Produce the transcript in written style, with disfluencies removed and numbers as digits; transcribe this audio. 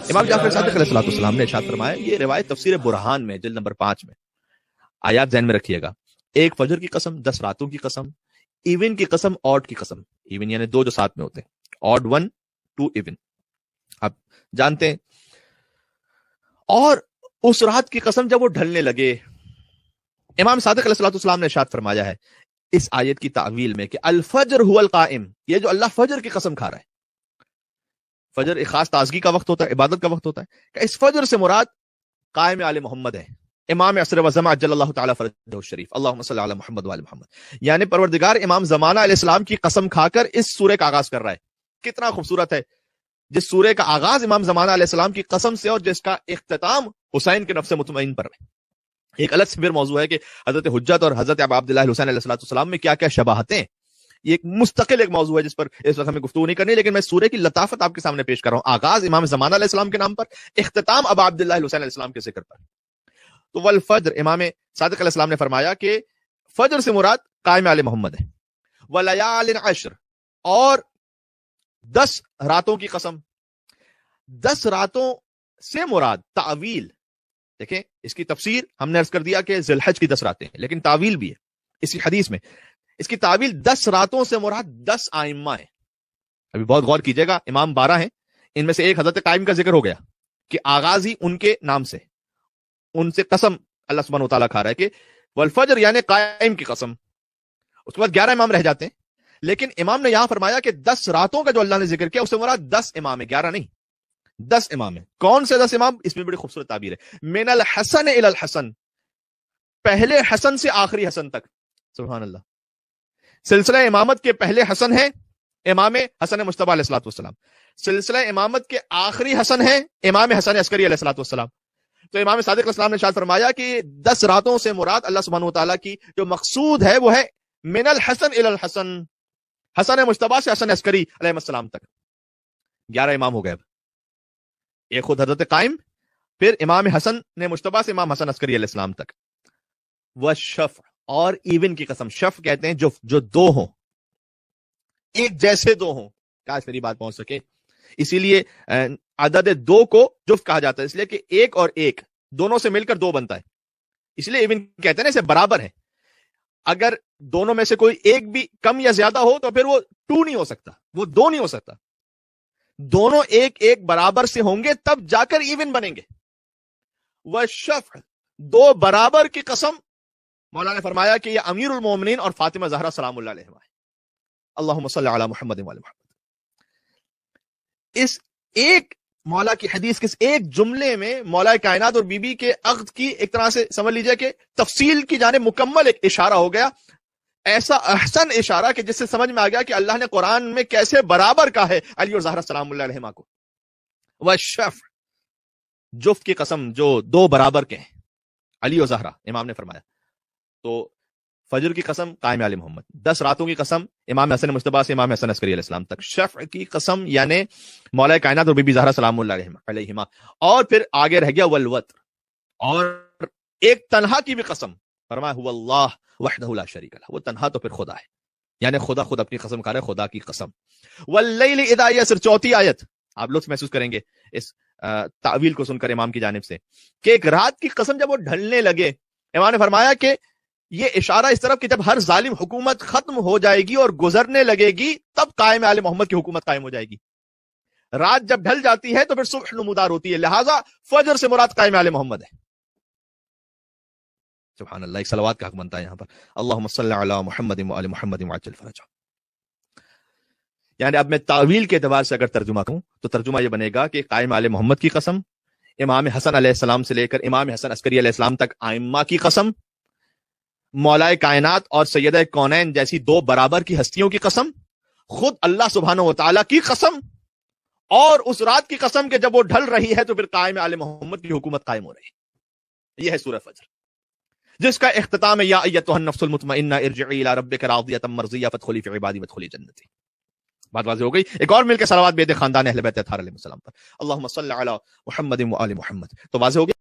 امام جعفر صادق علیہ السلام نے ارشاد فرمایا، یہ روایت تفسیر برہان میں جلد نمبر 5 میں، آیات ذہن میں رکھیے گا، ایک فجر کی قسم، 10 راتوں کی قسم، ایون کی قسم، آڈ کی قسم، ایون یعنی دو جو ساتھ میں ہوتے ہیں، آڈ 1 2 ایون آپ جانتے ہیں، اور اس رات کی قسم جب وہ ڈھلنے لگے۔ امام صادق علیہ السلام نے ارشاد فرمایا ہے اس آیت کی تعویل میں کہ الفجر هو القائم، یہ جو اللہ فجر کی قسم کھا رہا ہے، فجر ایک خاص تازگی کا وقت ہوتا ہے، عبادت کا وقت ہوتا ہے، کہ اس فجر سے مراد قائم آل محمد ہے، امام عصر و زمان جل اللہ تعالی فرجہ الشریف، اللہم صلی علی محمد و آل محمد، یعنی پروردگار امام زمانہ علیہ السلام کی قسم کھا کر اس سورہ کا آغاز کر رہا ہے۔ کتنا خوبصورت ہے، جس سورہ کا آغاز امام زمانہ علیہ السلام کی قسم سے اور جس کا اختتام حسین کے نفس مطمئن پر ہے۔ ایک الگ سے پھر موضوع ہے کہ حضرت حجت اور حضرت ابا عبداللہ حسین علیہ السلام میں کیا کیا شباہتیں، یہ ایک مستقل ایک موضوع ہے جس پر اس وقت ہمیں گفتگو نہیں کرنی، لیکن میں سورہ کی لطافت آپ کے سامنے پیش کر رہا ہوں، آغاز امام زمانہ علیہ السلام کے نام پر، اختتام ابا عبداللہ حسین علیہ السلام کے ذکر پر۔ تو والفجر، امام صادق علیہ السلام نے فرمایا کہ فجر سے مراد قائم آل محمد ہے، ولیال عشر، اور 10 راتوں کی قسم، 10 راتوں سے مراد تعویل، دیکھیں اس کی تفسیر ہم نے عرض کر دیا کہ ذی الحج کی 10 راتیں ہیں، لیکن تعویل بھی ہے اس کی حدیث میں، اس کی تعویل 10 راتوں سے مراد 10 آئمہ ہیں۔ ابھی بہت غور کیجئے گا، امام 12 ہیں، ان میں سے ایک حضرت قائم کا ذکر ہو گیا کہ آغاز ہی ان کے نام سے، ان سے قسم اللہ سبحانہ وتعالیٰ کھا رہا ہے کہ والفجر یعنی قائم کی قسم۔ اس کے بعد 11 امام رہ جاتے ہیں، لیکن امام نے یہاں فرمایا کہ 10 راتوں کا جو اللہ نے ذکر کیا اس سے مراد 10 امام ہے، 11 نہیں، 10 امام ہے۔ کون سے 10 امام؟ اس میں بڑی خوبصورت تعبیر ہے، من الحسن الی الحسن، پہلے حسن سے آخری حسن تک، سبحان اللہ۔ سلسلہ امامت کے پہلے حسن ہے امام حسن مجتبی علیہ السلام، سلسلہ امامت کے آخری حسن ہے امام حسن عسکری علیہ السلام۔ تو امام صادق علیہ السلام نے ارشاد فرمایا کہ 10 راتوں سے مراد اللہ سبحانہ وتعالیٰ کی جو مقصود ہے وہ ہے من الحسن الی الحسن، حسن مجتبی سے حسن عسکری علیہ السلام تک، 11 امام ہو گئے۔ ایک خود حضرت قائم، پھر امام حسن نے مجتبی سے امام حسن عسکری علیہ السلام تک۔ والشفع، اور ایون کی قسم، شفع کہتے ہیں جو دو ہوں، ایک جیسے دو ہوں، کاش میری بات پہنچ سکے، اسی لیے عدد 2 کو جفت کہا جاتا ہے، اس لیے کہ ایک اور ایک دونوں سے مل کر 2 بنتا ہے، اس لیے ایون کہتے ہیں نا، اسے برابر ہے۔ اگر دونوں میں سے کوئی ایک بھی کم یا زیادہ ہو تو پھر وہ 2 نہیں ہو سکتا، وہ 2 نہیں ہو سکتا، دونوں ایک ایک برابر سے ہوں گے تب جا کر ایون بنیں گے۔ والشفع، 2 برابر کی قسم، مولا نے فرمایا کہ یہ امیر المومنین اور فاطمہ زہرا سلام اللہ علیہ ہے، اللہم صلی علی محمد و علی محمد۔ اس ایک مولا کی حدیث کے ایک جملے میں مولا کائنات اور بی بی کے عقد کی ایک طرح سے سمجھ لیجئے کہ تفصیل کی جانب مکمل ایک اشارہ ہو گیا، ایسا احسن اشارہ کہ جس سے سمجھ میں آ گیا کہ اللہ نے قرآن میں کیسے برابر کہا ہے علی اور زہرا سلام اللہ علیہما کو۔ والشفع، جفت کی قسم جو 2 برابر کے ہیں، علی اور زہرا، امام نے فرمایا۔ تو فجر کی قسم قائم آل محمد، 10 راتوں کی قسم امام حسن مجتبی سے امام حسن عسکری علیہ السلام تک، شفع کی قسم یعنی مولا کائنات اور بی بی زہرا سلام اللہ علیہما، اور پھر آگے رہ گیا والوتر، اور ایک تنہا کی بھی قسم، فرمایا هو اللہ وحدہ لا شریک لہ، وہ تنہا تو پھر خدا ہے، یعنی خدا خود اپنی قسم کھا رہے، خدا کی قسم۔ واللیل اذا یسر، 4 آیت، آپ لطف محسوس کریں گے اس تعویل کو سن کر امام کی جانب سے، کہ ایک رات کی قسم جب وہ ڈھلنے لگے، امام نے فرمایا کہ یہ اشارہ اس طرف کہ جب ہر ظالم حکومت ختم ہو جائے گی اور گزرنے لگے گی تب قائم آل محمد کی حکومت قائم ہو جائے گی۔ رات جب ڈھل جاتی ہے تو پھر صبح نمودار ہوتی ہے، لہٰذا فجر سے مراد قائم آل محمد ہے۔ سبحان اللہ، ایک صلوات کا حق بنتا ہے یہاں پر، اللہم صلی علی محمد و آل محمد وعجل فرجہ۔ یعنی اب میں تعویل کے اعتبار سے اگر ترجمہ کروں تو ترجمہ یہ بنے گا کہ قائم آل محمد کی قسم، امام حسن علیہ السلام سے لے کر امام حسن عسکری علیہ السلام تک آئمہ کی قسم، مولا کائنات اور سیدہ کونین جیسی 2 برابر کی ہستیوں کی قسم، خود اللہ سبحانہ و تعالیٰ کی قسم، اور اس رات کی قسم کہ جب وہ ڈھل رہی ہے تو پھر قائم آل محمد کی حکومت قائم ہو رہی ہے۔ یہ ہے سورہ فجر، جس کا اختتام ہے یا ایتھا النفس المطمئنہ ارجعی الی ربک راضیۃ مرضیہ فادخلی فی عبادی وادخلی جنتی۔ بات واضح ہو گئی؟ ایک اور مل کے صلوات بید خاندان اہل بیت اطہار علیہ السلام پر، اللہم صلی علی محمد و آل محمد، تو واضح ہو گیا۔